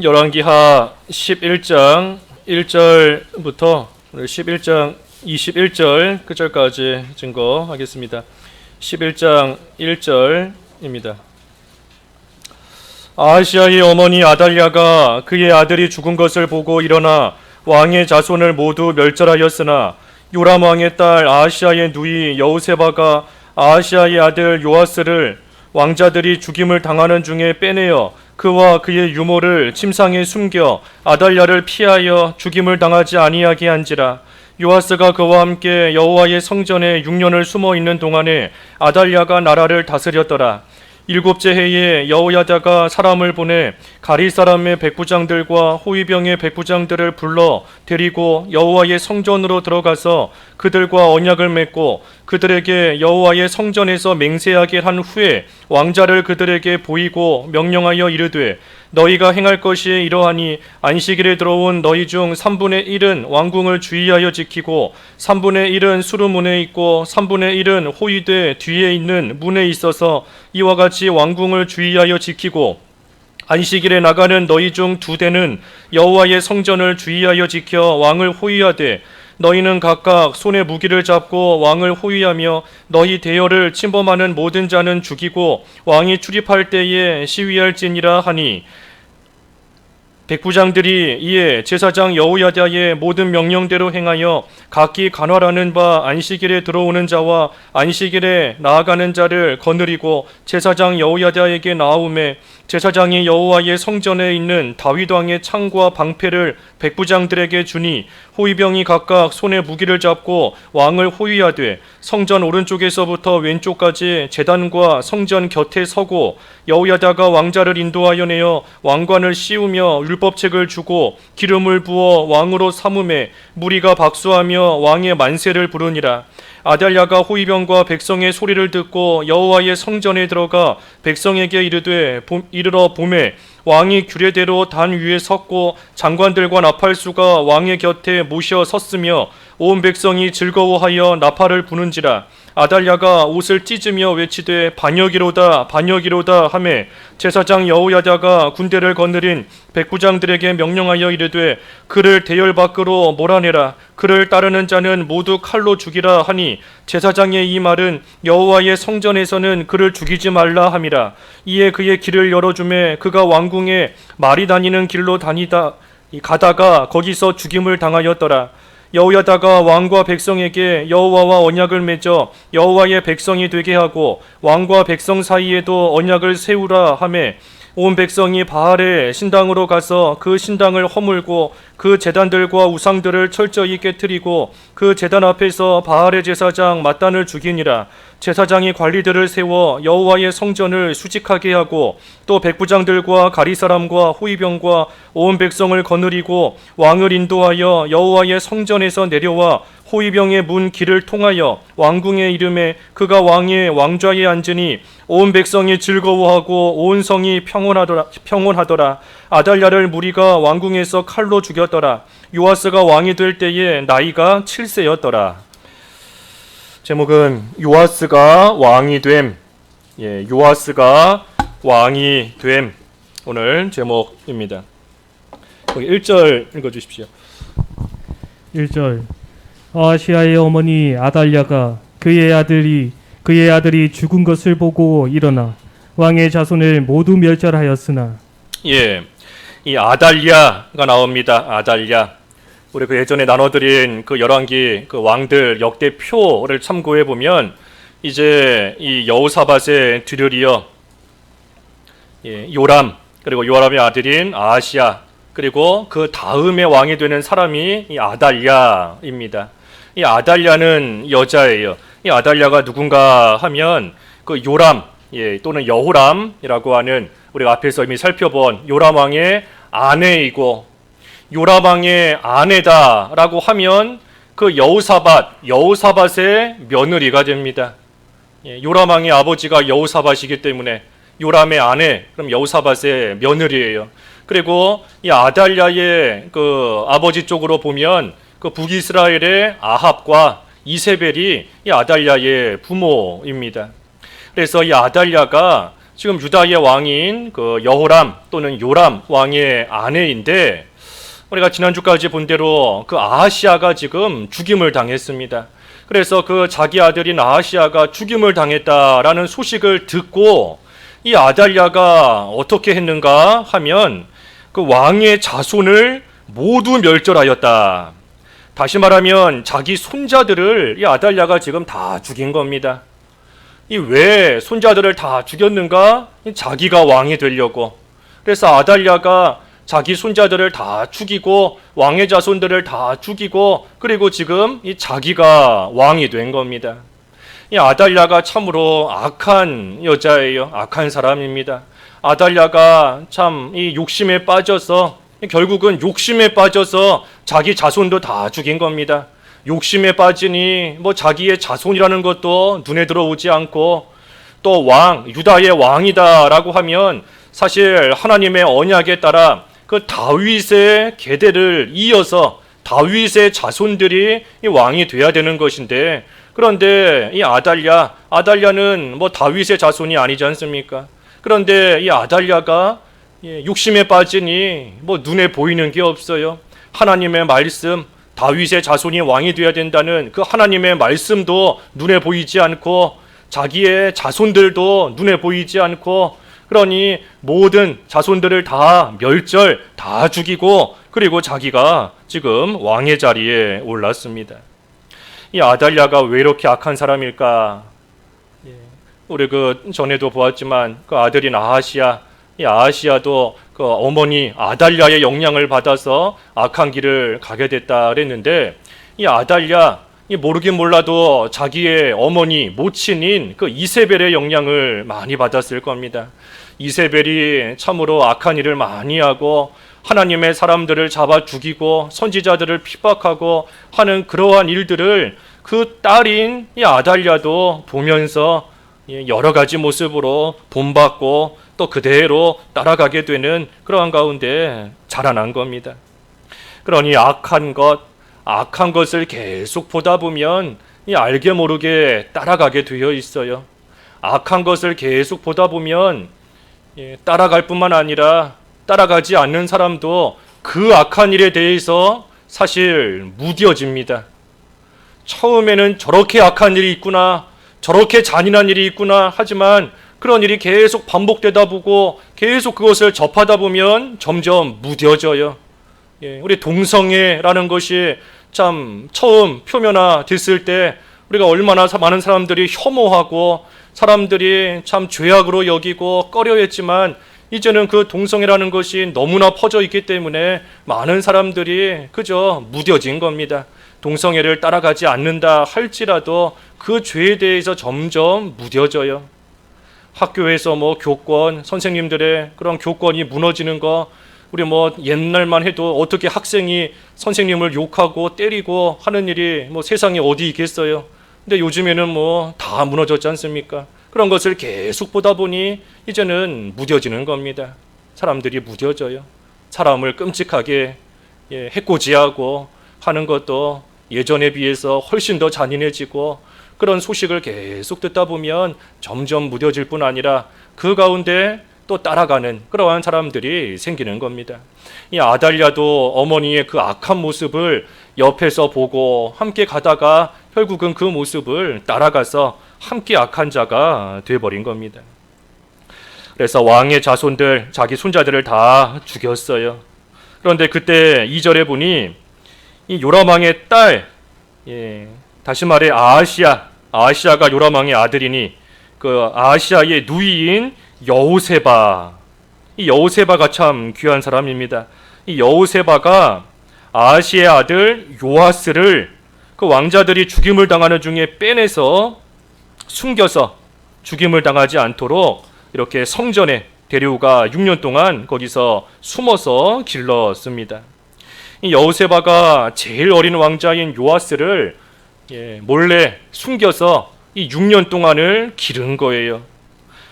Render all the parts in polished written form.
열왕기하 11장 1절부터 11장 21절 끝절까지 증거하겠습니다. 11장 1절입니다. 아하시아의 어머니 아달랴가 그의 아들이 죽은 것을 보고 일어나 왕의 자손을 모두 멸절하였으나 요람 왕의 딸 아하시아의 누이 여우세바가 아하시아의 아들 요아스를 왕자들이 죽임을 당하는 중에 빼내어 그와 그의 유모를 침상에 숨겨 아달랴를 피하여 죽임을 당하지 아니하게 한지라. 요아스가 그와 함께 여호와의 성전에 6년을 숨어 있는 동안에 아달랴가 나라를 다스렸더라. 7째 해에 여호야다가 사람을 보내 가리 사람의 백부장들과 호위병의 백부장들을 불러 데리고 여호와의 성전으로 들어가서 그들과 언약을 맺고 그들에게 여호와의 성전에서 맹세하게 한 후에 왕자를 그들에게 보이고 명령하여 이르되 너희가 행할 것이 이러하니 안식일에 들어온 너희 중 3분의 1은 왕궁을 주의하여 지키고 3분의 1은 수르문에 있고 3분의 1은 호위대 뒤에 있는 문에 있어서 이와 같이 왕궁을 주의하여 지키고 안식일에 나가는 너희 중 2대는 여호와의 성전을 주의하여 지켜 왕을 호위하되 너희는 각각 손에 무기를 잡고 왕을 호위하며 너희 대열을 침범하는 모든 자는 죽이고 왕이 출입할 때에 시위할지니라 하니 백부장들이 이에 제사장 여호야다의 모든 명령대로 행하여 각기 간활하는 바 안식일에 들어오는 자와 안식일에 나아가는 자를 거느리고 제사장 여호야다에게 나아오매 제사장이 여호와의 성전에 있는 다윗 왕의 창과 방패를 백부장들에게 주니 호위병이 각각 손에 무기를 잡고 왕을 호위하되 성전 오른쪽에서부터 왼쪽까지 제단과 성전 곁에 서고 여호야다가 왕자를 인도하여 내어 왕관을 씌우며 율법책을 주고 기름을 부어 왕으로 삼음에 무리가 박수하며 왕의 만세를 부르니라. 아달랴가 호위병과 백성의 소리를 듣고 여호와의 성전에 들어가 백성에게 이르되 이르러 봄에 왕이 규례대로 단 위에 섰고 장관들과 나팔수가 왕의 곁에 모셔 섰으며 온 백성이 즐거워하여 나팔을 부는지라. 아달랴가 옷을 찢으며 외치되 반역이로다 반역이로다 하매 제사장 여호야다가 군대를 거느린 백부장들에게 명령하여 이르되 그를 대열 밖으로 몰아내라. 그를 따르는 자는 모두 칼로 죽이라 하니 제사장의 이 말은 여호와의 성전에서는 그를 죽이지 말라 함이라. 이에 그의 길을 열어주매 그가 왕궁에 말이 다니는 길로 가다가 거기서 죽임을 당하였더라. 여호야다가 왕과 백성에게 여호와와 언약을 맺어 여호와의 백성이 되게 하고 왕과 백성 사이에도 언약을 세우라 하매 온 백성이 바알의 신당으로 가서 그 신당을 허물고 그 제단들과 우상들을 철저히 깨뜨리고 그 제단 앞에서 바알의 제사장 mat단을 죽이니라. 제사장이 관리들을 세워 여호와의 성전을 수직하게 하고 또 백부장들과 가리 사람과 호위병과 온 백성을 거느리고 왕을 인도하여 여호와의 성전에서 내려와 호위병의 문 길을 통하여 왕궁에 이르매 그가 왕의 왕좌에 앉으니 온 백성이 즐거워하고 온 성이 평온하더라. 아달랴를 무리가 왕궁에서 칼로 죽였더라. 요아스가 왕이 될 때에 나이가 7세였더라. 제목은 요아스가 왕이 됨. 요아스가 왕이 됨. 오늘 제목입니다. 1절 읽어주십시오. 1절 아하시아의 어머니 아달랴가 그의 아들이 죽은 것을 보고 일어나 왕의 자손을 모두 멸절하였으나. 이 아달랴가 나옵니다. 아달랴. 우리 그 예전에 나눠드린 그 열왕기 그 왕들 역대표를 참고해 보면 이제 이 여호사밧의 뒤를 이어 요람 그리고 요람의 아들인 아하시아 그리고 그 다음에 왕이 되는 사람이 이 아달랴입니다. 이 아달랴는 여자예요. 이 아달랴가 누군가 하면 그 요람 또는 여호람이라고 하는 우리가 앞에서 이미 살펴본 요람 왕의 아내이고 요람 왕의 아내다라고 하면 그 여호사밧의 며느리가 됩니다. 요람 왕의 아버지가 여호사밧이기 때문에 요람의 아내 그럼 여호사밧의 며느리예요. 그리고 이 아달랴의 그 아버지 쪽으로 보면 그 북이스라엘의 아합과 이세벨이 이 아달랴의 부모입니다. 그래서 이 아달랴가 지금 유다의 왕인 그 여호람 또는 요람 왕의 아내인데, 우리가 지난주까지 본 대로 그 아하시아가 지금 죽임을 당했습니다. 그래서 그 자기 아들인 아하시아가 죽임을 당했다라는 소식을 듣고 이 아달랴가 어떻게 했는가 하면 그 왕의 자손을 모두 멸절하였다. 다시 말하면 자기 손자들을 이 아달랴가 지금 다 죽인 겁니다. 이 왜 손자들을 다 죽였는가? 자기가 왕이 되려고. 그래서 아달랴가 자기 손자들을 다 죽이고 왕의 자손들을 다 죽이고, 그리고 지금 이 자기가 왕이 된 겁니다. 이 아달랴가 참으로 악한 여자예요. 악한 사람입니다. 아달랴가 참 이 욕심에 빠져서, 결국은 욕심에 빠져서 자기 자손도 다 죽인 겁니다. 욕심에 빠지니 뭐 자기의 자손이라는 것도 눈에 들어오지 않고, 또 유다의 왕이다라고 하면 사실 하나님의 언약에 따라 그 다윗의 계대를 이어서 다윗의 자손들이 이 왕이 돼야 되는 것인데, 그런데 이 아달랴는 뭐 다윗의 자손이 아니지 않습니까? 그런데 이 아달랴가 욕심에 빠지니 뭐 눈에 보이는 게 없어요. 하나님의 말씀, 다윗의 자손이 왕이 되어야 된다는 그 하나님의 말씀도 눈에 보이지 않고, 자기의 자손들도 눈에 보이지 않고, 그러니 모든 자손들을 다 다 죽이고, 그리고 자기가 지금 왕의 자리에 올랐습니다. 이 아달랴가 왜 이렇게 악한 사람일까? 우리 그 전에도 보았지만 그 아들인 아하시아, 이 아하시아도 그 어머니 아달랴의 영향을 받아서 악한 길을 가게 됐다 그랬는데, 이 아달랴 모르긴 몰라도 자기의 어머니 모친인 그 이세벨의 영향을 많이 받았을 겁니다. 이세벨이 참으로 악한 일을 많이 하고 하나님의 사람들을 잡아 죽이고 선지자들을 핍박하고 하는 그러한 일들을 그 딸인 이 아달랴도 보면서 여러 가지 모습으로 본받고 또 그대로 따라가게 되는 그러한 가운데 자라난 겁니다. 그러니 악한 것을 계속 보다 보면 알게 모르게 따라가게 되어 있어요. 악한 것을 계속 보다 보면 따라갈 뿐만 아니라 따라가지 않는 사람도 그 악한 일에 대해서 사실 무뎌집니다. 처음에는 저렇게 악한 일이 있구나, 저렇게 잔인한 일이 있구나 하지만 그런 일이 계속 반복되다 보고 계속 그것을 접하다 보면 점점 무뎌져요. 우리 동성애라는 것이 참 처음 표면화됐을 때 우리가 얼마나 많은 사람들이 혐오하고 사람들이 참 죄악으로 여기고 꺼려했지만, 이제는 그 동성애라는 것이 너무나 퍼져 있기 때문에 많은 사람들이 그저 무뎌진 겁니다. 동성애를 따라가지 않는다 할지라도 그 죄에 대해서 점점 무뎌져요. 학교에서 뭐 교권, 선생님들의 그런 교권이 무너지는 거, 우리 뭐 옛날만 해도 어떻게 학생이 선생님을 욕하고 때리고 하는 일이 뭐 세상에 어디 있겠어요. 근데 요즘에는 뭐 다 무너졌지 않습니까? 그런 것을 계속 보다 보니 이제는 무뎌지는 겁니다. 사람들이 무뎌져요. 사람을 끔찍하게 해코지하고 하는 것도 예전에 비해서 훨씬 더 잔인해지고, 그런 소식을 계속 듣다 보면 점점 무뎌질 뿐 아니라 그 가운데 또 따라가는 그러한 사람들이 생기는 겁니다. 이 아달랴도 어머니의 그 악한 모습을 옆에서 보고 함께 가다가 결국은 그 모습을 따라가서 함께 악한 자가 되어버린 겁니다. 그래서 왕의 자손들, 자기 손자들을 다 죽였어요. 그런데 그때 2절에 보니 이 요람 왕의 딸, 다시 말해 아하시아가 요람 왕의 아들이니 그 아하시아의 누이인 여호세바, 이 여호세바가 참 귀한 사람입니다. 이 여호세바가 아하시의 아들 요아스를 그 왕자들이 죽임을 당하는 중에 빼내서 숨겨서 죽임을 당하지 않도록 이렇게 성전에 데려오가 6년 동안 거기서 숨어서 길렀습니다. 이 여호세바가 제일 어린 왕자인 요아스를 몰래 숨겨서 이 6년 동안을 기른 거예요.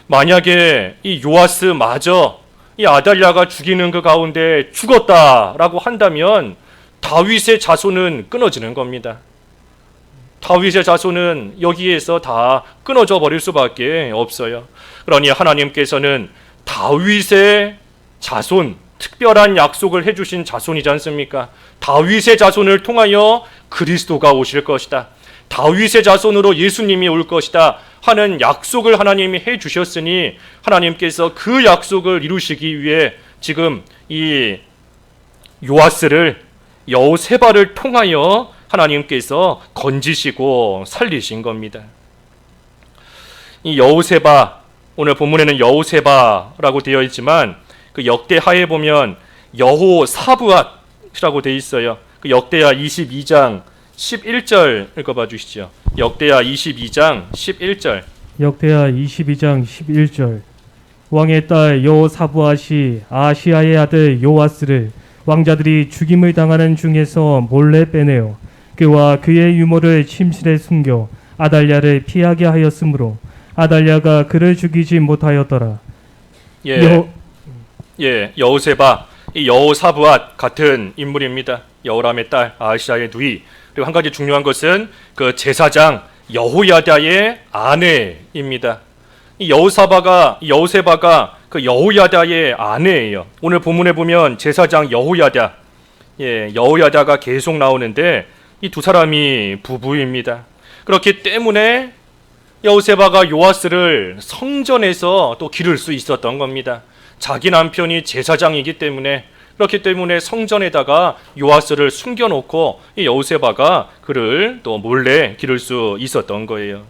만약에 이 요아스마저 이 아달랴가 죽이는 그 가운데 죽었다라고 한다면 다윗의 자손은 끊어지는 겁니다. 다윗의 자손은 여기에서 다 끊어져 버릴 수밖에 없어요. 그러니 하나님께서는 다윗의 자손, 특별한 약속을 해주신 자손이지 않습니까? 다윗의 자손을 통하여 그리스도가 오실 것이다, 다윗의 자손으로 예수님이 올 것이다 하는 약속을 하나님이 해주셨으니 하나님께서 그 약속을 이루시기 위해 지금 이 요아스를, 여호세바를 통하여 하나님께서 건지시고 살리신 겁니다. 이 여호세바, 오늘 본문에는 여호세바라고 되어 있지만 그 역대하에 보면 여호사브앗이라고 되어 있어요. 그 역대하 22장 11절 읽어봐 주시죠. 역대하 22장 11절. 역대하 22장 11절. 왕의 딸 여호사브앗이 아시아의 아들 요아스를 왕자들이 죽임을 당하는 중에서 몰래 빼내어 그와 그의 유모를 침실에 숨겨 아달랴를 피하게 하였으므로 아달랴가 그를 죽이지 못하였더라. 여호세바, 이 여호사브앗 같은 인물입니다. 여호람의 딸, 아시아의 누이. 그리고 한 가지 중요한 것은 그 제사장 여호야다의 아내입니다. 이 여호세바가 그 여호야다의 아내예요. 오늘 본문에 보면 제사장 여호야다, 여호야다가 계속 나오는데 이 두 사람이 부부입니다. 그렇기 때문에 여호세바가 요아스를 성전에서 또 기를 수 있었던 겁니다. 자기 남편이 제사장이기 때문에, 그렇기 때문에 성전에다가 요아스를 숨겨놓고 이 여호세바가 그를 또 몰래 기를 수 있었던 거예요.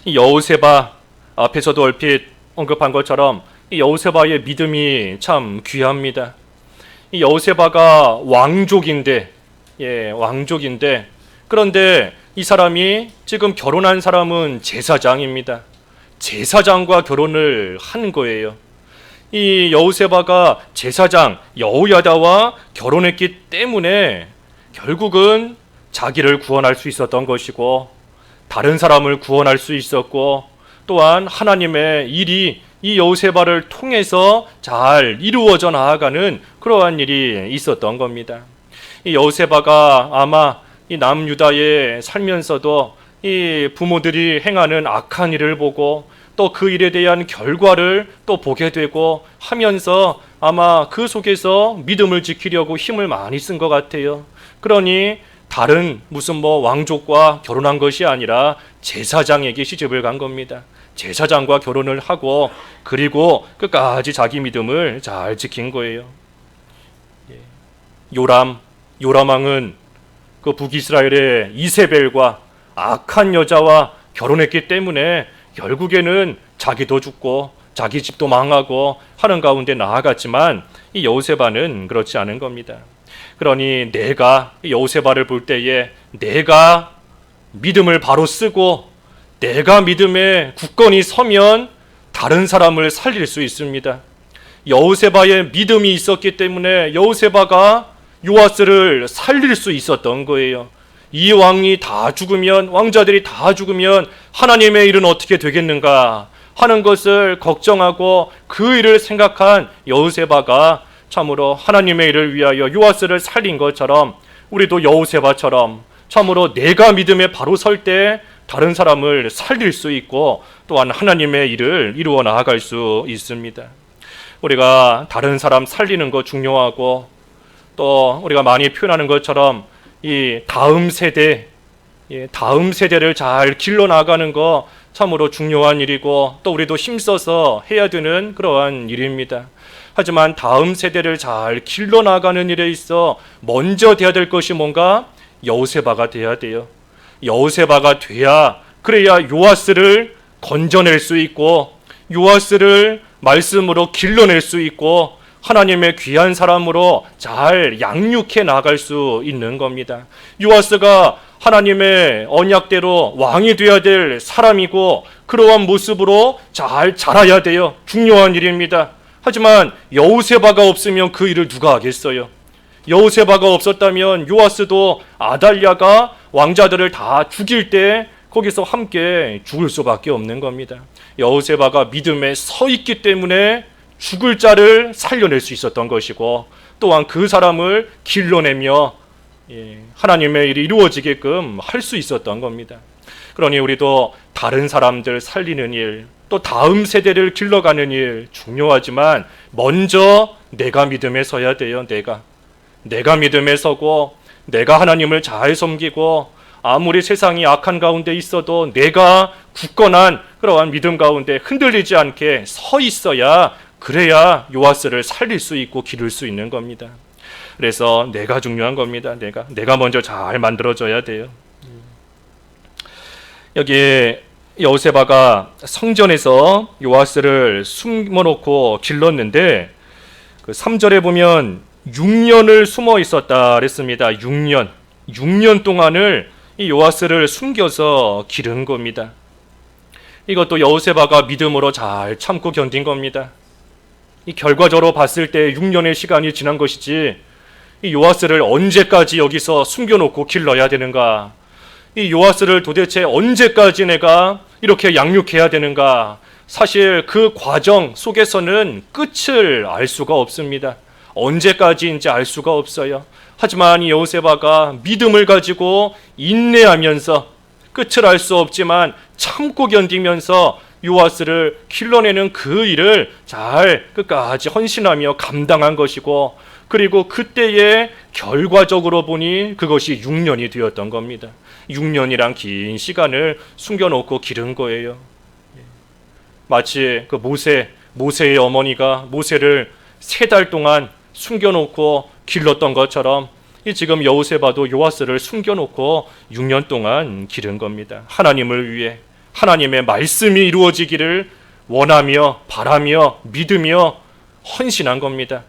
이 여호세바, 앞에서도 얼핏 언급한 것처럼 이 여호세바의 믿음이 참 귀합니다. 이 여호세바가 왕족인데, 그런데 이 사람이 지금 결혼한 사람은 제사장입니다. 제사장과 결혼을 한 거예요. 이 여호세바가 제사장 여호야다와 결혼했기 때문에 결국은 자기를 구원할 수 있었던 것이고, 다른 사람을 구원할 수 있었고, 또한 하나님의 일이 이 여호세바를 통해서 잘 이루어져 나아가는 그러한 일이 있었던 겁니다. 이 여호세바가 아마 이 남유다에 살면서도 이 부모들이 행하는 악한 일을 보고 또 그 일에 대한 결과를 또 보게 되고 하면서 아마 그 속에서 믿음을 지키려고 힘을 많이 쓴 것 같아요. 그러니 다른 무슨 왕족과 결혼한 것이 아니라 제사장에게 시집을 간 겁니다. 제사장과 결혼을 하고 그리고 끝까지 자기 믿음을 잘 지킨 거예요. 요람 왕은 그 북이스라엘의 이세벨과 악한 여자와 결혼했기 때문에 결국에는 자기도 죽고 자기 집도 망하고 하는 가운데 나아갔지만 이 여호세바는 그렇지 않은 겁니다. 그러니 내가 여호세바를 볼 때에 내가 믿음을 바로 쓰고 내가 믿음에 굳건히 서면 다른 사람을 살릴 수 있습니다. 여호세바의 믿음이 있었기 때문에 여호세바가 요아스를 살릴 수 있었던 거예요. 이 왕이 다 죽으면, 왕자들이 다 죽으면 하나님의 일은 어떻게 되겠는가 하는 것을 걱정하고 그 일을 생각한 여호세바가 참으로 하나님의 일을 위하여 요아스를 살린 것처럼 우리도 여호세바처럼 참으로 내가 믿음에 바로 설 때 다른 사람을 살릴 수 있고 또한 하나님의 일을 이루어 나아갈 수 있습니다. 우리가 다른 사람 살리는 거 중요하고, 또 우리가 많이 표현하는 것처럼 이 다음 세대를 잘 길러 나가는 거 참으로 중요한 일이고 또 우리도 힘써서 해야 되는 그러한 일입니다. 하지만 다음 세대를 잘 길러 나가는 일에 있어 먼저 돼야 될 것이 뭔가? 여호세바가 돼야 돼요. 여호세바가 돼야, 그래야 요아스를 건져낼 수 있고 요아스를 말씀으로 길러낼 수 있고 하나님의 귀한 사람으로 잘 양육해 나갈 수 있는 겁니다. 요아스가 하나님의 언약대로 왕이 되어야 될 사람이고 그러한 모습으로 잘 자라야 돼요. 중요한 일입니다. 하지만 여호세바가 없으면 그 일을 누가 하겠어요? 여호세바가 없었다면 요아스도 아달랴가 왕자들을 다 죽일 때 거기서 함께 죽을 수밖에 없는 겁니다. 여호세바가 믿음에 서 있기 때문에 죽을 자를 살려낼 수 있었던 것이고 또한 그 사람을 길러내며 하나님의 일이 이루어지게끔 할 수 있었던 겁니다. 그러니 우리도 다른 사람들 살리는 일, 또 다음 세대를 길러가는 일 중요하지만 먼저 내가 믿음에 서야 돼요. 내가 믿음에 서고 내가 하나님을 잘 섬기고 아무리 세상이 악한 가운데 있어도 내가 굳건한 그러한 믿음 가운데 흔들리지 않게 서 있어야, 그래야 요아스를 살릴 수 있고 기를 수 있는 겁니다. 그래서 내가 중요한 겁니다. 내가 먼저 잘 만들어져야 돼요. 여기 여호세바가 성전에서 요아스를 숨어놓고 길렀는데 그 3절에 보면 6년을 숨어 있었다 그랬습니다. 6년 동안을 이 요아스를 숨겨서 기른 겁니다. 이것도 여호세바가 믿음으로 잘 참고 견딘 겁니다. 이 결과적으로 봤을 때 6년의 시간이 지난 것이지, 이 요아스를 언제까지 여기서 숨겨놓고 길러야 되는가, 이 요아스를 도대체 언제까지 내가 이렇게 양육해야 되는가, 사실 그 과정 속에서는 끝을 알 수가 없습니다. 언제까지인지 알 수가 없어요. 하지만 이 여호세바가 믿음을 가지고 인내하면서, 끝을 알 수 없지만 참고 견디면서 요아스를 길러내는 그 일을 잘 끝까지 헌신하며 감당한 것이고, 그리고 그때의 결과적으로 보니 그것이 6년이 되었던 겁니다. 6년이란 긴 시간을 숨겨놓고 기른 거예요. 마치 그 모세의 어머니가 모세를 3달 동안 숨겨놓고 길렀던 것처럼, 이 지금 여호세바도 요아스를 숨겨놓고 6년 동안 기른 겁니다. 하나님을 위해, 하나님의 말씀이 이루어지기를 원하며 바라며 믿으며 헌신한 겁니다.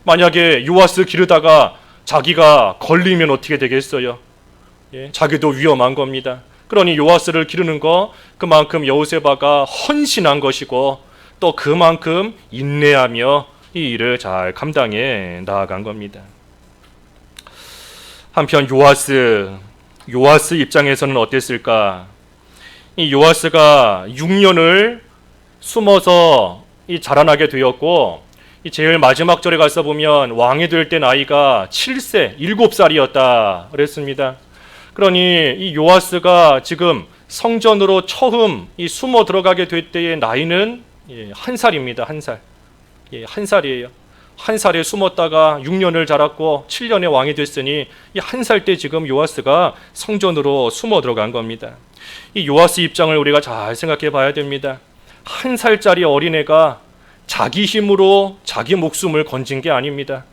만약에 요아스 기르다가 자기가 걸리면 어떻게 되겠어요? 자기도 위험한 겁니다. 그러니 요아스를 기르는 거, 그만큼 여호세바가 헌신한 것이고 또 그만큼 인내하며 이 일을 잘 감당해 나아간 겁니다. 한편 요아스 입장에서는 어땠을까? 이 요아스가 6년을 숨어서 자라나게 되었고, 이 제일 마지막 절에 가서 보면 왕이 될 때 나이가 7세, 7살이었다 그랬습니다. 그러니 이 요아스가 지금 성전으로 처음 숨어 들어가게 될 때의 나이는 1살입니다. 1살. 1살이에요. 1살에 숨었다가 6년을 자랐고 7년에 왕이 됐으니 이 1살 때 지금 요아스가 성전으로 숨어 들어간 겁니다. 이 요아스 입장을 우리가 잘 생각해 봐야 됩니다. 1살짜리 어린애가 자기 힘으로 자기 목숨을 건진 게 아닙니다.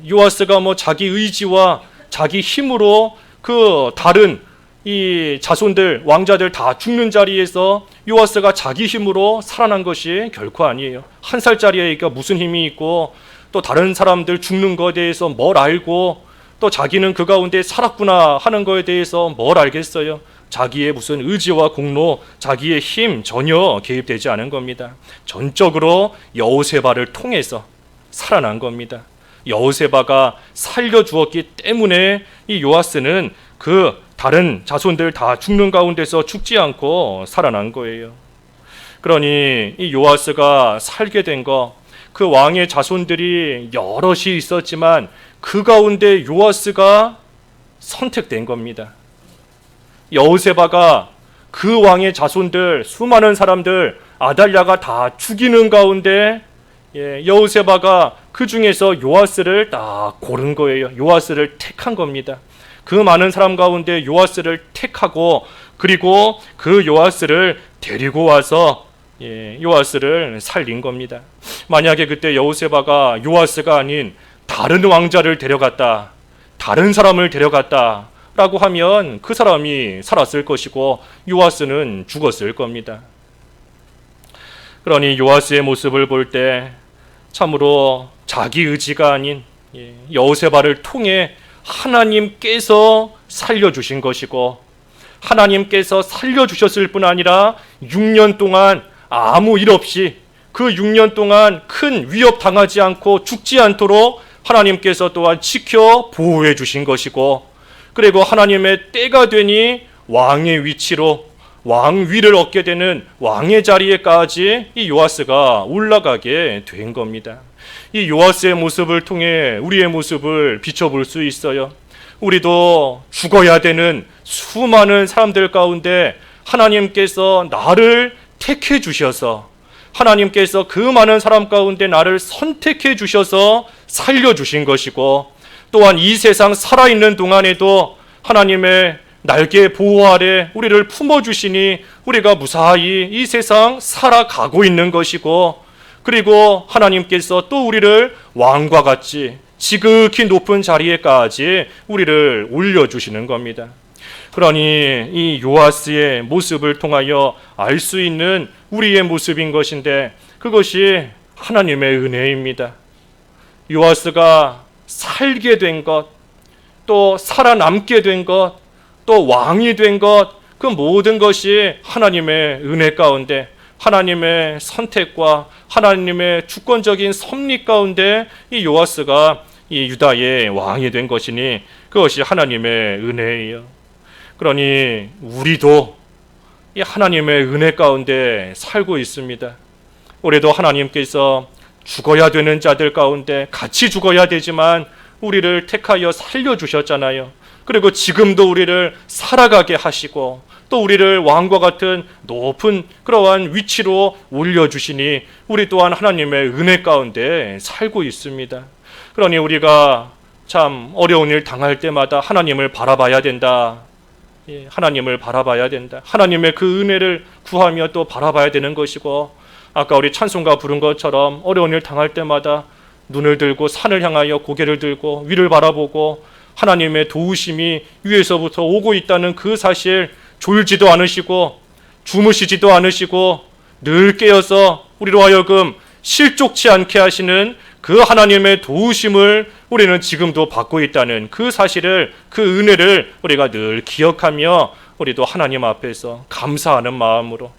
요아스가 자기 의지와 자기 힘으로 그 다른 이 자손들, 왕자들 다 죽는 자리에서 요아스가 자기 힘으로 살아난 것이 결코 아니에요. 1살짜리 애가 무슨 힘이 있고, 또 다른 사람들 죽는 것에 대해서 뭘 알고, 또 자기는 그 가운데 살았구나 하는 것에 대해서 뭘 알겠어요. 자기의 무슨 의지와 공로, 자기의 힘 전혀 개입되지 않은 겁니다. 전적으로 여호세바를 통해서 살아난 겁니다. 여호세바가 살려주었기 때문에 이 요아스는 그 다른 자손들 다 죽는 가운데서 죽지 않고 살아난 거예요. 그러니 이 요아스가 살게 된 거, 그 왕의 자손들이 여럿이 있었지만 그 가운데 요아스가 선택된 겁니다. 여호세바가 그 왕의 자손들, 수많은 사람들 아달랴가 다 죽이는 가운데 여호세바가 그 중에서 요아스를 딱 고른 거예요. 요아스를 택한 겁니다. 그 많은 사람 가운데 요아스를 택하고, 그리고 그 요아스를 데리고 와서 요아스를 살린 겁니다. 만약에 그때 여호세바가 요아스가 아닌 다른 왕자를 데려갔다, 다른 사람을 데려갔다 라고 하면 그 사람이 살았을 것이고 요아스는 죽었을 겁니다. 그러니 요아스의 모습을 볼 때 참으로 자기 의지가 아닌 여호세바를 통해 하나님께서 살려주신 것이고, 하나님께서 살려주셨을 뿐 아니라 6년 동안 아무 일 없이, 그 6년 동안 큰 위협 당하지 않고 죽지 않도록 하나님께서 또한 지켜 보호해 주신 것이고, 그리고 하나님의 때가 되니 왕의 위치로 왕위를 얻게 되는 왕의 자리에까지 이 요아스가 올라가게 된 겁니다. 이 요아스의 모습을 통해 우리의 모습을 비춰볼 수 있어요. 우리도 죽어야 되는 수많은 사람들 가운데 하나님께서 나를 택해 주셔서, 하나님께서 그 많은 사람 가운데 나를 선택해 주셔서 살려주신 것이고, 또한 이 세상 살아있는 동안에도 하나님의 날개 보호 아래 우리를 품어주시니 우리가 무사히 이 세상 살아가고 있는 것이고, 그리고 하나님께서 또 우리를 왕과 같이 지극히 높은 자리에까지 우리를 올려주시는 겁니다. 그러니 이 요아스의 모습을 통하여 알 수 있는 우리의 모습인 것인데, 그것이 하나님의 은혜입니다. 요아스가 살게 된 것, 또 살아남게 된 것, 또 왕이 된 것, 그 모든 것이 하나님의 은혜 가운데, 하나님의 선택과 하나님의 주권적인 섭리 가운데 이 요아스가 이 유다의 왕이 된 것이니 그것이 하나님의 은혜예요. 그러니 우리도 이 하나님의 은혜 가운데 살고 있습니다. 우리도 하나님께서 죽어야 되는 자들 가운데 같이 죽어야 되지만 우리를 택하여 살려주셨잖아요. 그리고 지금도 우리를 살아가게 하시고 또 우리를 왕과 같은 높은 그러한 위치로 올려주시니 우리 또한 하나님의 은혜 가운데 살고 있습니다. 그러니 우리가 참 어려운 일 당할 때마다 하나님을 바라봐야 된다. 하나님을 바라봐야 된다. 하나님의 그 은혜를 구하며 또 바라봐야 되는 것이고, 아까 우리 찬송가 부른 것처럼 어려운 일 당할 때마다 눈을 들고 산을 향하여 고개를 들고 위를 바라보고 하나님의 도우심이 위에서부터 오고 있다는 그 사실, 졸지도 않으시고 주무시지도 않으시고 늘 깨어서 우리로 하여금 실족치 않게 하시는 그 하나님의 도우심을 우리는 지금도 받고 있다는 그 사실을, 그 은혜를 우리가 늘 기억하며 우리도 하나님 앞에서 감사하는 마음으로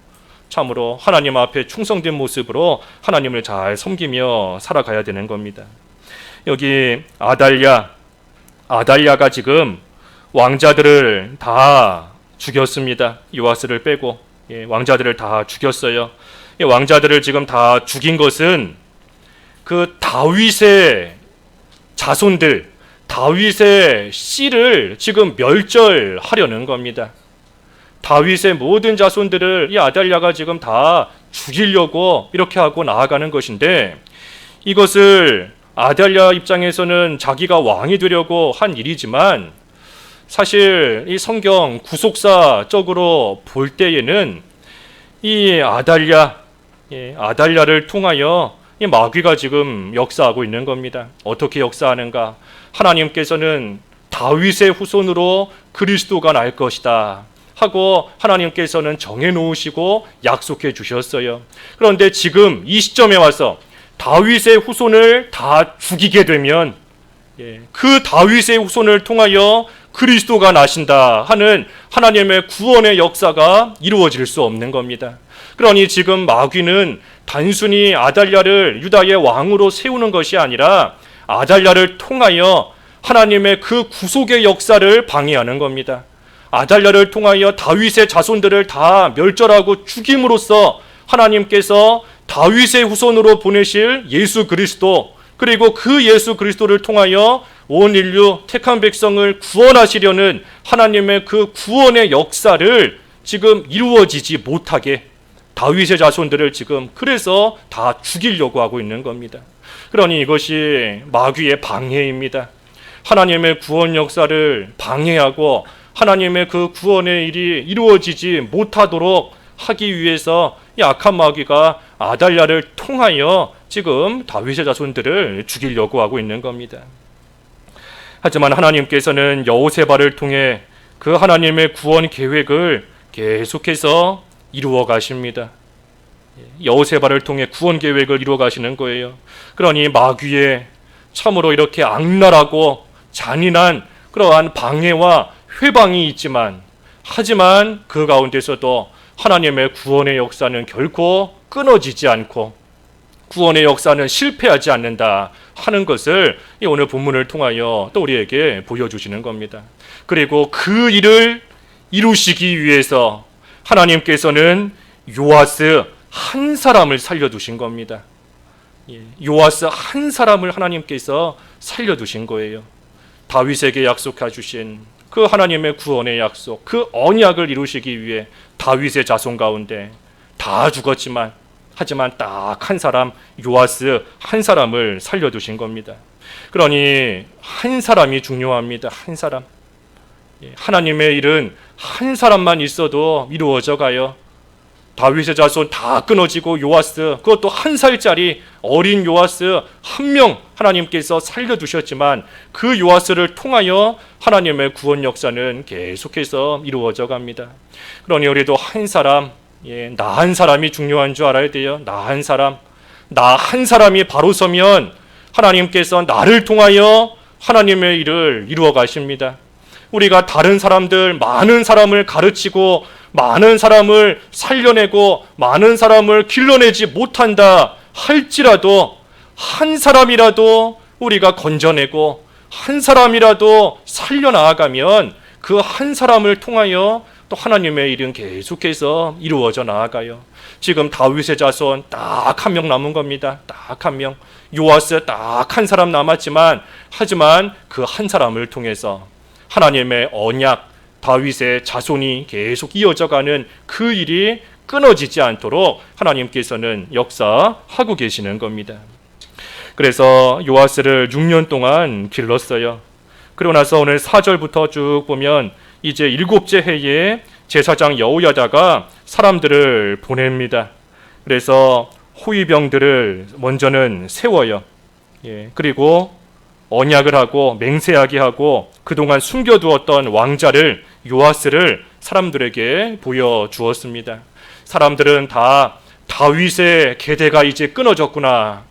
참으로 하나님 앞에 충성된 모습으로 하나님을 잘 섬기며 살아가야 되는 겁니다. 여기 아달랴가 지금 왕자들을 다 죽였습니다. 요아스를 빼고 왕자들을 다 죽였어요. 왕자들을 지금 다 죽인 것은 그 다윗의 자손들, 다윗의 씨를 지금 멸절하려는 겁니다. 다윗의 모든 자손들을 이 아달랴가 지금 다 죽이려고 이렇게 하고 나아가는 것인데, 이것을 아달랴 입장에서는 자기가 왕이 되려고 한 일이지만 사실 이 성경 구속사적으로 볼 때에는 이 아달랴를 통하여 이 마귀가 지금 역사하고 있는 겁니다. 어떻게 역사하는가? 하나님께서는 다윗의 후손으로 그리스도가 날 것이다 하고 하나님께서는 정해놓으시고 약속해 주셨어요. 그런데 지금 이 시점에 와서 다윗의 후손을 다 죽이게 되면 그 다윗의 후손을 통하여 그리스도가 나신다 하는 하나님의 구원의 역사가 이루어질 수 없는 겁니다. 그러니 지금 마귀는 단순히 아달랴를 유다의 왕으로 세우는 것이 아니라 아달랴를 통하여 하나님의 그 구속의 역사를 방해하는 겁니다. 아달랴를 통하여 다윗의 자손들을 다 멸절하고 죽임으로써 하나님께서 다윗의 후손으로 보내실 예수 그리스도, 그리고 그 예수 그리스도를 통하여 온 인류 택한 백성을 구원하시려는 하나님의 그 구원의 역사를 지금 이루어지지 못하게 다윗의 자손들을 지금 그래서 다 죽이려고 하고 있는 겁니다. 그러니 이것이 마귀의 방해입니다. 하나님의 구원 역사를 방해하고 하나님의 그 구원의 일이 이루어지지 못하도록 하기 위해서 이 악한 마귀가 아달랴를 통하여 지금 다윗의 자손들을 죽이려고 하고 있는 겁니다. 하지만 하나님께서는 여호세바를 통해 그 하나님의 구원 계획을 계속해서 이루어 가십니다. 여호세바를 통해 구원 계획을 이루어 가시는 거예요. 그러니 마귀의 참으로 이렇게 악랄하고 잔인한 그러한 방해와 회방이 있지만, 하지만 그 가운데서도 하나님의 구원의 역사는 결코 끊어지지 않고 구원의 역사는 실패하지 않는다 하는 것을 오늘 본문을 통하여 또 우리에게 보여주시는 겁니다. 그리고 그 일을 이루시기 위해서 하나님께서는 요아스 한 사람을 살려두신 겁니다. 요아스 한 사람을 하나님께서 살려두신 거예요. 다윗에게 약속해 주신 그 하나님의 구원의 약속, 그 언약을 이루시기 위해 다윗의 자손 가운데 다 죽었지만 하지만 딱 한 사람, 요아스 한 사람을 살려두신 겁니다. 그러니 한 사람이 중요합니다. 한 사람. 하나님의 일은 한 사람만 있어도 이루어져 가요. 다윗의 자손 다 끊어지고 요아스, 그것도 한 살짜리 어린 요아스 한 명 하나님께서 살려두셨지만 그 요아스를 통하여 하나님의 구원 역사는 계속해서 이루어져 갑니다. 그러니 우리도 한 사람, 나 한 사람이 중요한 줄 알아야 돼요. 나 한 사람, 나 한 사람이 바로 서면 하나님께서 나를 통하여 하나님의 일을 이루어 가십니다. 우리가 다른 사람들, 많은 사람을 가르치고 많은 사람을 살려내고 많은 사람을 길러내지 못한다 할지라도 한 사람이라도 우리가 건져내고 한 사람이라도 살려나가면 그 한 사람을 통하여 또 하나님의 일은 계속해서 이루어져 나아가요. 지금 다윗의 자손 딱 한 명 남은 겁니다. 딱 한 명. 요아스 딱 한 사람 남았지만 하지만 그 한 사람을 통해서 하나님의 언약, 다윗의 자손이 계속 이어져가는 그 일이 끊어지지 않도록 하나님께서는 역사하고 계시는 겁니다. 그래서 요아스를 6년 동안 길렀어요. 그러고 나서 오늘 4절부터 쭉 보면 이제 7째 해에 제사장 여호야다가 사람들을 보냅니다. 그래서 호위병들을 먼저는 세워요. 그리고 언약을 하고 맹세하게 하고 그동안 숨겨두었던 왕자를 요아스를 사람들에게 보여주었습니다. 사람들은 다 다윗의 계대가 이제 끊어졌구나,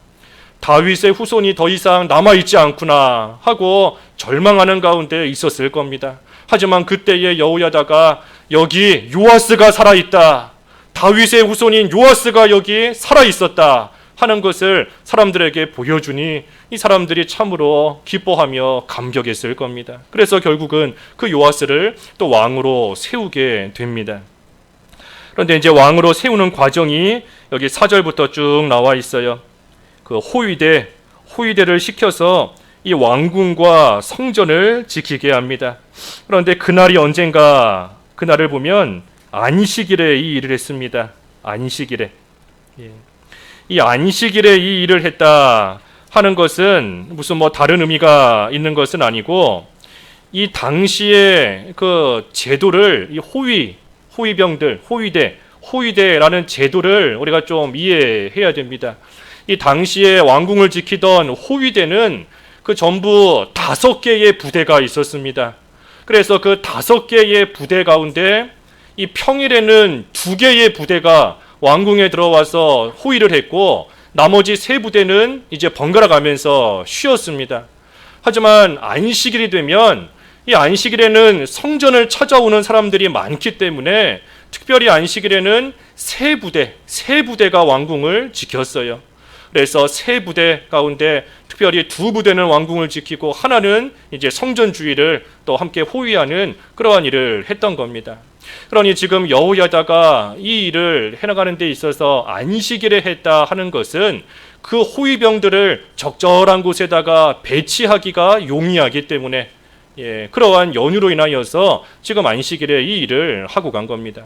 다윗의 후손이 더 이상 남아있지 않구나 하고 절망하는 가운데 있었을 겁니다. 하지만 그때의 여호야다가 여기 요아스가 살아있다, 다윗의 후손인 요아스가 여기 살아있었다 하는 것을 사람들에게 보여주니 이 사람들이 참으로 기뻐하며 감격했을 겁니다. 그래서 결국은 그 요아스를 또 왕으로 세우게 됩니다. 그런데 이제 왕으로 세우는 과정이 여기 4절부터 쭉 나와 있어요. 그 호위대를 시켜서 이 왕궁과 성전을 지키게 합니다. 그런데 그날이 언젠가, 그날을 보면 안식일에 이 일을 했습니다. 안식일에. 이 안식일에 이 일을 했다 하는 것은 무슨 다른 의미가 있는 것은 아니고, 이 당시에 그 제도를, 이 호위병들, 호위대라는 제도를 우리가 좀 이해해야 됩니다. 이 당시에 왕궁을 지키던 호위대는 그 전부 5개의 부대가 있었습니다. 그래서 그 5개의 부대 가운데 이 평일에는 2개의 부대가 왕궁에 들어와서 호위를 했고 나머지 3부대는 이제 번갈아 가면서 쉬었습니다. 하지만 안식일이 되면 이 안식일에는 성전을 찾아오는 사람들이 많기 때문에 특별히 안식일에는 3부대가 왕궁을 지켰어요. 그래서 3부대 가운데 특별히 2부대는 왕궁을 지키고 하나는 이제 성전 주의를 또 함께 호위하는 그러한 일을 했던 겁니다. 그러니 지금 여호야다가 이 일을 해나가는 데 있어서 안식일에 했다 하는 것은 그 호위병들을 적절한 곳에다가 배치하기가 용이하기 때문에 그러한 연유로 인하여서 지금 안식일에 이 일을 하고 간 겁니다.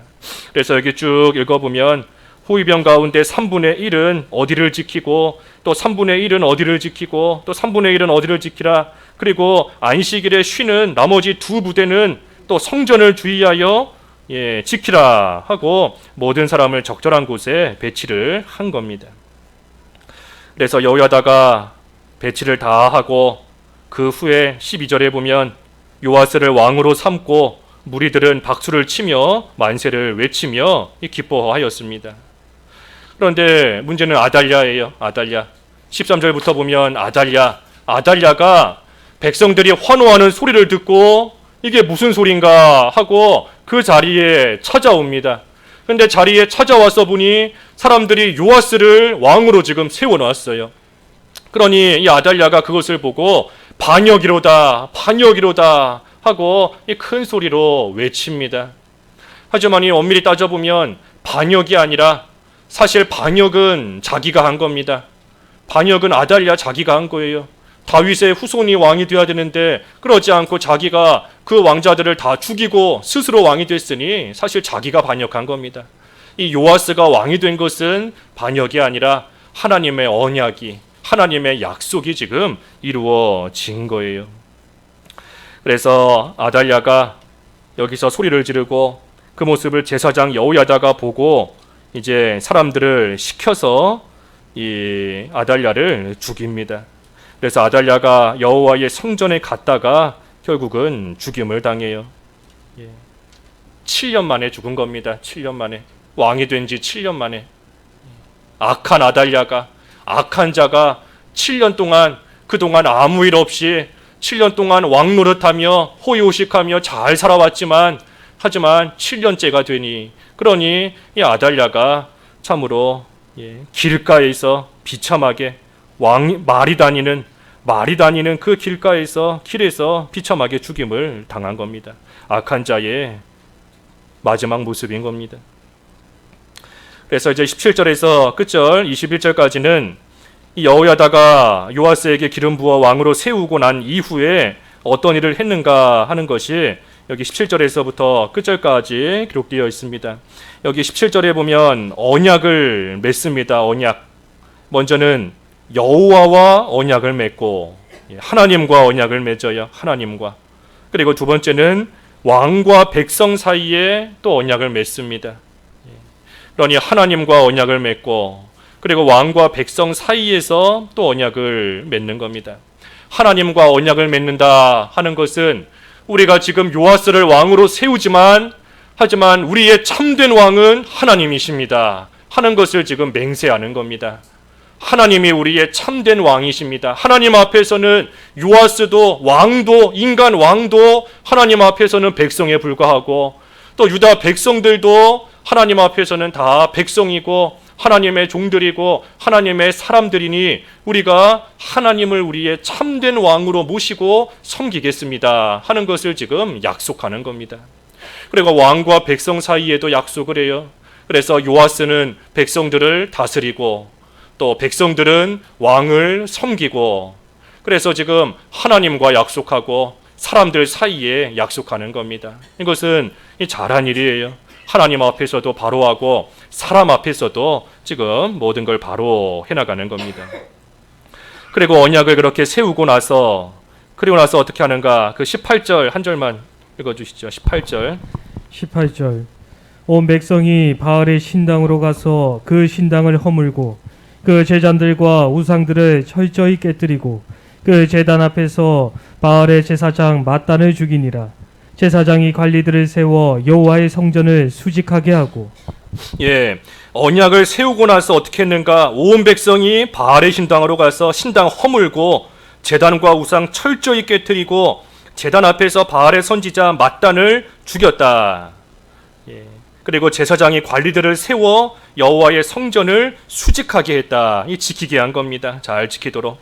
그래서 여기 쭉 읽어보면 호위병 가운데 3분의 1은 어디를 지키고 또 3분의 1은 어디를 지키고 또 3분의 1은 어디를 지키라, 그리고 안식일에 쉬는 나머지 2부대는 또 성전을 주의하여 지키라 하고 모든 사람을 적절한 곳에 배치를 한 겁니다. 그래서 여호야다가 배치를 다 하고 그 후에 12절에 보면 요아스를 왕으로 삼고 무리들은 박수를 치며 만세를 외치며 기뻐하였습니다. 그런데 문제는 아달랴예요. 아달랴. 13절부터 보면 아달랴가 백성들이 환호하는 소리를 듣고 이게 무슨 소린가 하고 그 자리에 찾아옵니다. 그런데 자리에 찾아와서 보니 사람들이 요아스를 왕으로 지금 세워놨어요. 그러니 이 아달랴가 그것을 보고 반역이로다 하고 이 큰 소리로 외칩니다. 하지만 이 엄밀히 따져보면 반역이 아니라 사실 반역은 자기가 한 겁니다. 반역은 아달랴 자기가 한 거예요. 다윗의 후손이 왕이 되어야 되는데 그러지 않고 자기가 그 왕자들을 다 죽이고 스스로 왕이 됐으니 사실 자기가 반역한 겁니다. 이 요아스가 왕이 된 것은 반역이 아니라 하나님의 언약이, 하나님의 약속이 지금 이루어진 거예요. 그래서 아달랴가 여기서 소리를 지르고 그 모습을 제사장 여호야다가 보고 이제 사람들을 시켜서 이 아달랴를 죽입니다. 그래서 아달랴가 여호와의 성전에 갔다가 결국은 죽임을 당해요. 7년 만에 죽은 겁니다. 7년 만에. 왕이 된 지 7년 만에. 악한 아달랴가, 악한 자가 7년 동안 그동안 아무 일 없이 7년 동안 왕 노릇하며 호의호식하며 잘 살아왔지만 하지만 7년째가 되니 그러니 이 아달랴가 참으로 길가에서 비참하게 말이 다니는 그 길에서 비참하게 죽임을 당한 겁니다. 악한 자의 마지막 모습인 겁니다. 그래서 이제 17절에서 끝절 21절까지는 이 여호야다가 요아스에게 기름 부어 왕으로 세우고 난 이후에 어떤 일을 했는가 하는 것이 여기 17절에서부터 끝절까지 기록되어 있습니다. 여기 17절에 보면 언약을 맺습니다. 언약. 먼저는 여호와와 언약을 맺고 하나님과 언약을 맺어요. 하나님과. 그리고 두 번째는 왕과 백성 사이에 또 언약을 맺습니다. 그러니 하나님과 언약을 맺고 그리고 왕과 백성 사이에서 또 언약을 맺는 겁니다. 하나님과 언약을 맺는다 하는 것은 우리가 지금 요아스를 왕으로 세우지만 하지만 우리의 참된 왕은 하나님이십니다 하는 것을 지금 맹세하는 겁니다. 하나님이 우리의 참된 왕이십니다. 하나님 앞에서는 요아스도 왕도 인간 왕도 하나님 앞에서는 백성에 불과하고 또 유다 백성들도 하나님 앞에서는 다 백성이고 하나님의 종들이고 하나님의 사람들이니 우리가 하나님을 우리의 참된 왕으로 모시고 섬기겠습니다 하는 것을 지금 약속하는 겁니다. 그리고 왕과 백성 사이에도 약속을 해요. 그래서 요아스는 백성들을 다스리고 또 백성들은 왕을 섬기고 그래서 지금 하나님과 약속하고 사람들 사이에 약속하는 겁니다. 이것은 잘한 일이에요. 하나님 앞에서도 바로 하고 사람 앞에서도 지금 모든 걸 바로 해나가는 겁니다. 그리고 언약을 그렇게 세우고 나서 그리고 나서 어떻게 하는가? 그 18절 한 절만 읽어주시죠. 18절. 온 백성이 바알의 신당으로 가서 그 신당을 허물고 그 제단들과 우상들을 철저히 깨뜨리고 그 제단 앞에서 바알의 제사장 맏단을 죽이니라. 제사장이 관리들을 세워 여호와의 성전을 수직하게 하고 언약을 세우고 나서 어떻게 했는가? 온 백성이 바알의 신당으로 가서 신당 허물고 제단과 우상 철저히 깨뜨리고 제단 앞에서 바알의 선지자 맏단을 죽였다. 그리고 제사장이 관리들을 세워 여호와의 성전을 수직하게 했다. 지키게 한 겁니다. 잘 지키도록.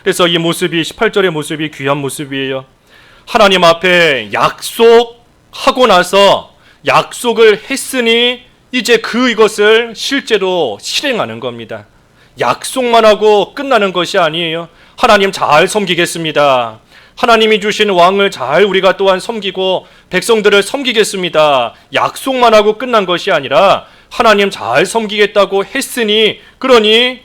그래서 이 모습이 18절의 모습이 귀한 모습이에요. 하나님 앞에 약속하고 나서 약속을 했으니 이제 이것을 실제로 실행하는 겁니다. 약속만 하고 끝나는 것이 아니에요. 하나님 잘 섬기겠습니다. 하나님이 주신 왕을 잘 우리가 또한 섬기고 백성들을 섬기겠습니다. 약속만 하고 끝난 것이 아니라 하나님 잘 섬기겠다고 했으니 그러니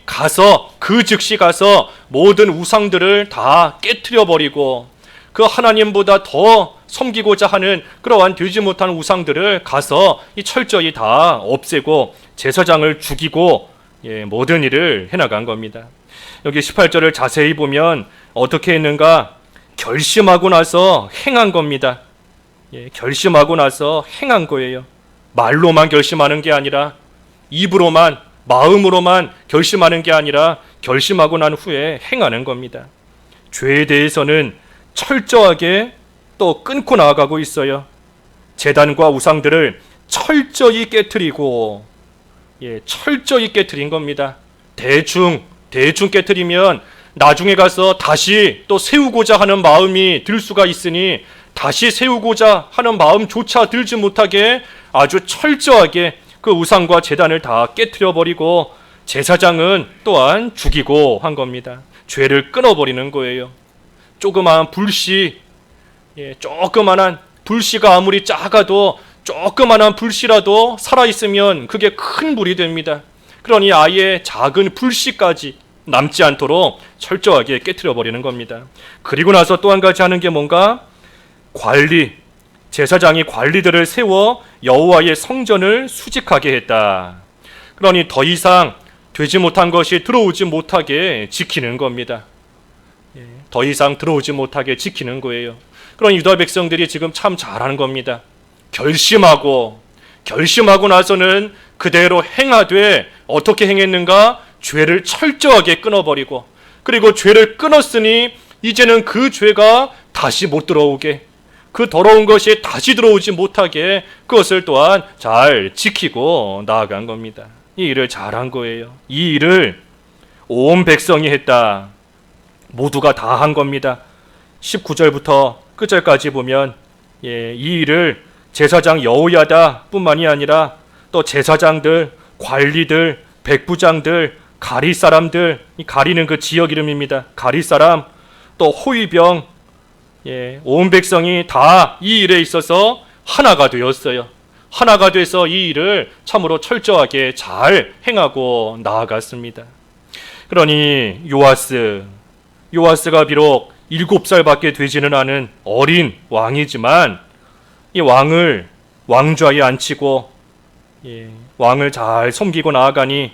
즉시 가서 모든 우상들을 다 깨트려 버리고 그 하나님보다 더 섬기고자 하는 그러한 되지 못한 우상들을 가서 철저히 다 없애고 제사장을 죽이고 모든 일을 해나간 겁니다. 여기 18절을 자세히 보면 어떻게 했는가? 결심하고 나서 행한 겁니다. 결심하고 나서 행한 거예요. 말로만 결심하는 게 아니라 입으로만 마음으로만 결심하는 게 아니라 결심하고 난 후에 행하는 겁니다. 죄에 대해서는 철저하게 또 끊고 나아가고 있어요. 제단과 우상들을 철저히 깨트리고 철저히 깨트린 겁니다. 대충 깨트리면 나중에 가서 다시 또 세우고자 하는 마음이 들 수가 있으니 다시 세우고자 하는 마음조차 들지 못하게 아주 철저하게 그 우상과 제단을 다 깨트려 버리고 제사장은 또한 죽이고 한 겁니다. 죄를 끊어버리는 거예요. 조그마한 불씨, 조그마한 불씨가 아무리 작아도 조그마한 불씨라도 살아있으면 그게 큰 불이 됩니다. 그러니 아예 작은 불씨까지 남지 않도록 철저하게 깨트려 버리는 겁니다. 그리고 나서 또 한 가지 하는 게 뭔가? 관리, 제사장이 관리들을 세워 여호와의 성전을 수직하게 했다. 그러니 더 이상 되지 못한 것이 들어오지 못하게 지키는 겁니다. 더 이상 들어오지 못하게 지키는 거예요. 그러니 유다 백성들이 지금 참 잘하는 겁니다. 결심하고 나서는 그대로 행하되 어떻게 행했는가? 죄를 철저하게 끊어버리고, 그리고 죄를 끊었으니 이제는 그 죄가 다시 못 들어오게, 그 더러운 것이 다시 들어오지 못하게 그것을 또한 잘 지키고 나아간 겁니다. 이 일을 잘한 거예요. 이 일을 온 백성이 했다. 모두가 다 한 겁니다. 19절부터 끝절까지 보면 이 일을 제사장 여호야다 뿐만이 아니라 또 제사장들, 관리들, 백부장들, 가리 사람들, 이 가리는 그 지역 이름입니다. 가리 사람, 또 호위병, 온 백성이 다 이 일에 있어서 하나가 되었어요. 하나가 돼서 이 일을 참으로 철저하게 잘 행하고 나아갔습니다. 그러니 요아스가 비록 7살밖에 되지는 않은 어린 왕이지만 이 왕을 왕좌에 앉히고 왕을 잘 섬기고 나아가니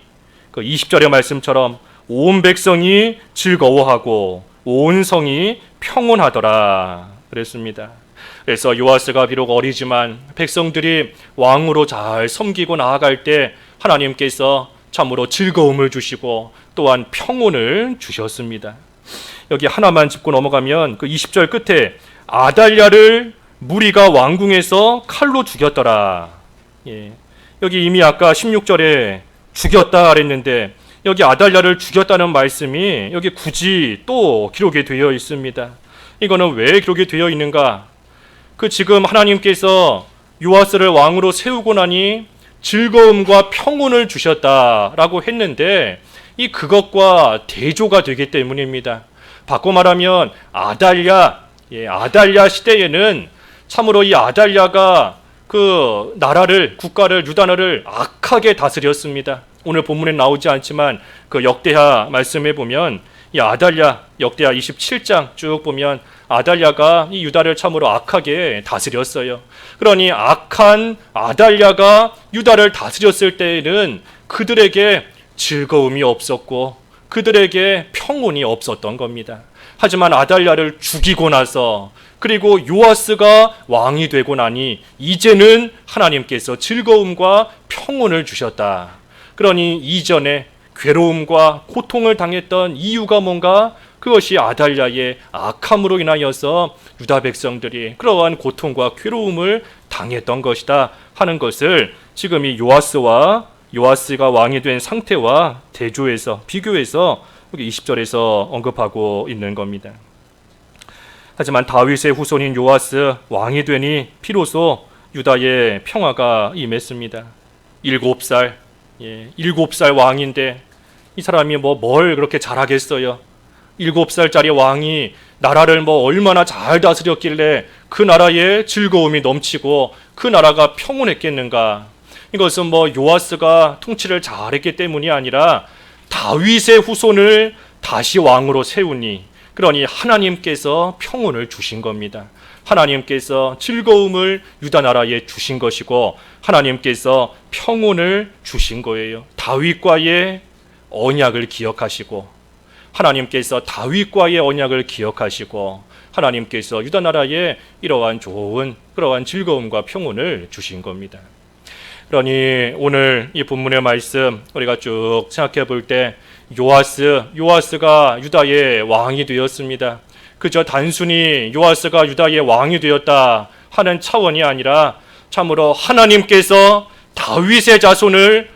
그 20절의 말씀처럼 온 백성이 즐거워하고 온 성이 평온하더라 그랬습니다. 그래서 요아스가 비록 어리지만 백성들이 왕으로 잘 섬기고 나아갈 때 하나님께서 참으로 즐거움을 주시고 또한 평온을 주셨습니다. 여기 하나만 짚고 넘어가면 그 20절 끝에 아달랴를 무리가 왕궁에서 칼로 죽였더라. 여기 이미 아까 16절에 죽였다 그랬는데 여기 아달랴를 죽였다는 말씀이 여기 굳이 또 기록이 되어 있습니다. 이거는 왜 기록이 되어 있는가? 그 지금 하나님께서 요아스를 왕으로 세우고 나니 즐거움과 평온을 주셨다라고 했는데 이 그것과 대조가 되기 때문입니다. 바꿔 말하면 아달랴 시대에는 참으로 이 아달랴가 그 나라를, 국가를, 유다나를 악하게 다스렸습니다. 오늘 본문에 나오지 않지만 그 역대하 말씀에 보면 이 아달랴, 역대하 27장 쭉 보면 아달랴가 이 유다를 참으로 악하게 다스렸어요. 그러니 악한 아달랴가 유다를 다스렸을 때에는 그들에게 즐거움이 없었고 그들에게 평온이 없었던 겁니다. 하지만 아달랴를 죽이고 나서 그리고 요아스가 왕이 되고 나니 이제는 하나님께서 즐거움과 평온을 주셨다. 그러니 이전에 괴로움과 고통을 당했던 이유가 뭔가? 그것이 아달랴의 악함으로 인하여서 유다 백성들이 그러한 고통과 괴로움을 당했던 것이다 하는 것을 지금 이 요아스가 왕이 된 상태와 대조해서 비교해서 여기 20절에서 언급하고 있는 겁니다. 하지만 다윗의 후손인 요아스 왕이 되니 비로소 유다의 평화가 임했습니다. 7살 왕인데 이 사람이 뭘 그렇게 잘하겠어요? 7살짜리 왕이 나라를 얼마나 잘 다스렸길래 그 나라에 즐거움이 넘치고 그 나라가 평온했겠는가? 이것은 요아스가 통치를 잘했기 때문이 아니라 다윗의 후손을 다시 왕으로 세우니 그러니 하나님께서 평온을 주신 겁니다. 하나님께서 즐거움을 유다 나라에 주신 것이고 하나님께서 평온을 주신 거예요. 다윗과의 언약을 기억하시고 하나님께서 다윗과의 언약을 기억하시고 하나님께서 유다 나라에 이러한 좋은 그러한 즐거움과 평온을 주신 겁니다. 그러니 오늘 이 본문의 말씀 우리가 쭉 생각해 볼 때 요아스가 유다의 왕이 되었습니다. 그저 단순히 요아스가 유다의 왕이 되었다 하는 차원이 아니라 참으로 하나님께서 다윗의 자손을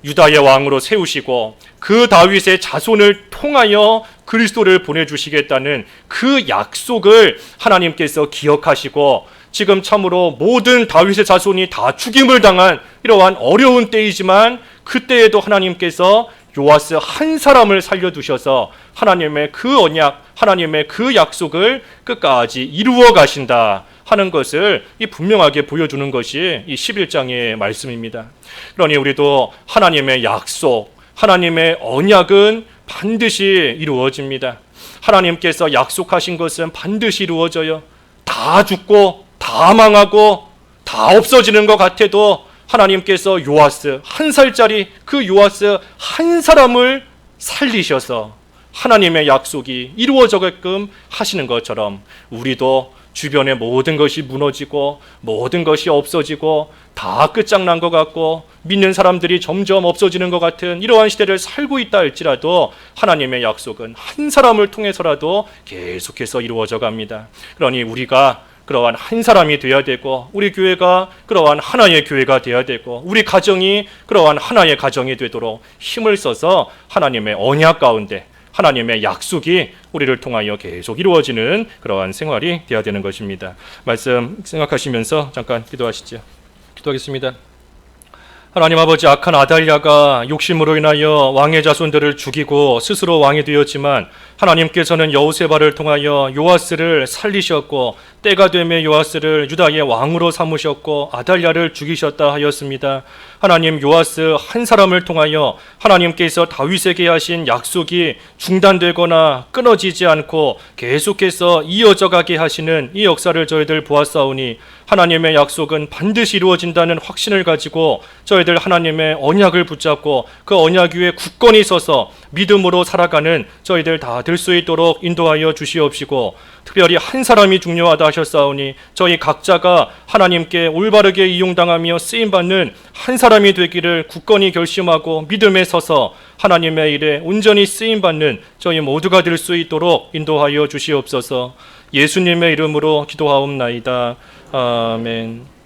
유다의 왕으로 세우시고 그 다윗의 자손을 통하여 그리스도를 보내주시겠다는 그 약속을 하나님께서 기억하시고 지금 참으로 모든 다윗의 자손이 다 죽임을 당한 이러한 어려운 때이지만 그때에도 하나님께서 요아스 한 사람을 살려두셔서 하나님의 그 언약, 하나님의 그 약속을 끝까지 이루어 가신다 하는 것을 이 분명하게 보여주는 것이 이 11장의 말씀입니다. 그러니 우리도 하나님의 약속, 하나님의 언약은 반드시 이루어집니다. 하나님께서 약속하신 것은 반드시 이루어져요. 다 죽고 다 망하고 다 없어지는 것 같아도 하나님께서 요아스 한 살짜리 그 요아스 한 사람을 살리셔서 하나님의 약속이 이루어져게끔 하시는 것처럼 우리도 주변의 모든 것이 무너지고 모든 것이 없어지고 다 끝장난 것 같고 믿는 사람들이 점점 없어지는 것 같은 이러한 시대를 살고 있다 할지라도 하나님의 약속은 한 사람을 통해서라도 계속해서 이루어져 갑니다. 그러니 우리가 그러한 한 사람이 되어야 되고 우리 교회가 그러한 하나의 교회가 되어야 되고 우리 가정이 그러한 하나의 가정이 되도록 힘을 써서 하나님의 언약 가운데 하나님의 약속이 우리를 통하여 계속 이루어지는 그러한 생활이 되어야 되는 것입니다. 말씀 생각하시면서 잠깐 기도하시죠. 기도하겠습니다. 하나님 아버지, 악한 아달랴가 욕심으로 인하여 왕의 자손들을 죽이고 스스로 왕이 되었지만 하나님께서는 여호세바를 통하여 요아스를 살리셨고 때가 되매 요아스를 유다의 왕으로 삼으셨고 아달랴를 죽이셨다 하였습니다. 하나님, 요아스 한 사람을 통하여 하나님께서 다윗에게 하신 약속이 중단되거나 끊어지지 않고 계속해서 이어져 가게 하시는 이 역사를 저희들 보았사오니 하나님의 약속은 반드시 이루어진다는 확신을 가지고 저희들 하나님의 언약을 붙잡고 그 언약 위에 굳건히 서서 믿음으로 살아가는 저희들 다 될 수 있도록 인도하여 주시옵시고 특별히 한 사람이 중요하다 하셨사오니 저희 각자가 하나님께 올바르게 이용당하며 쓰임받는 한 사람이 되기를 굳건히 결심하고 믿음에 서서 하나님의 일에 온전히 쓰임받는 저희 모두가 될 수 있도록 인도하여 주시옵소서. 예수님의 이름으로 기도하옵나이다. 아멘.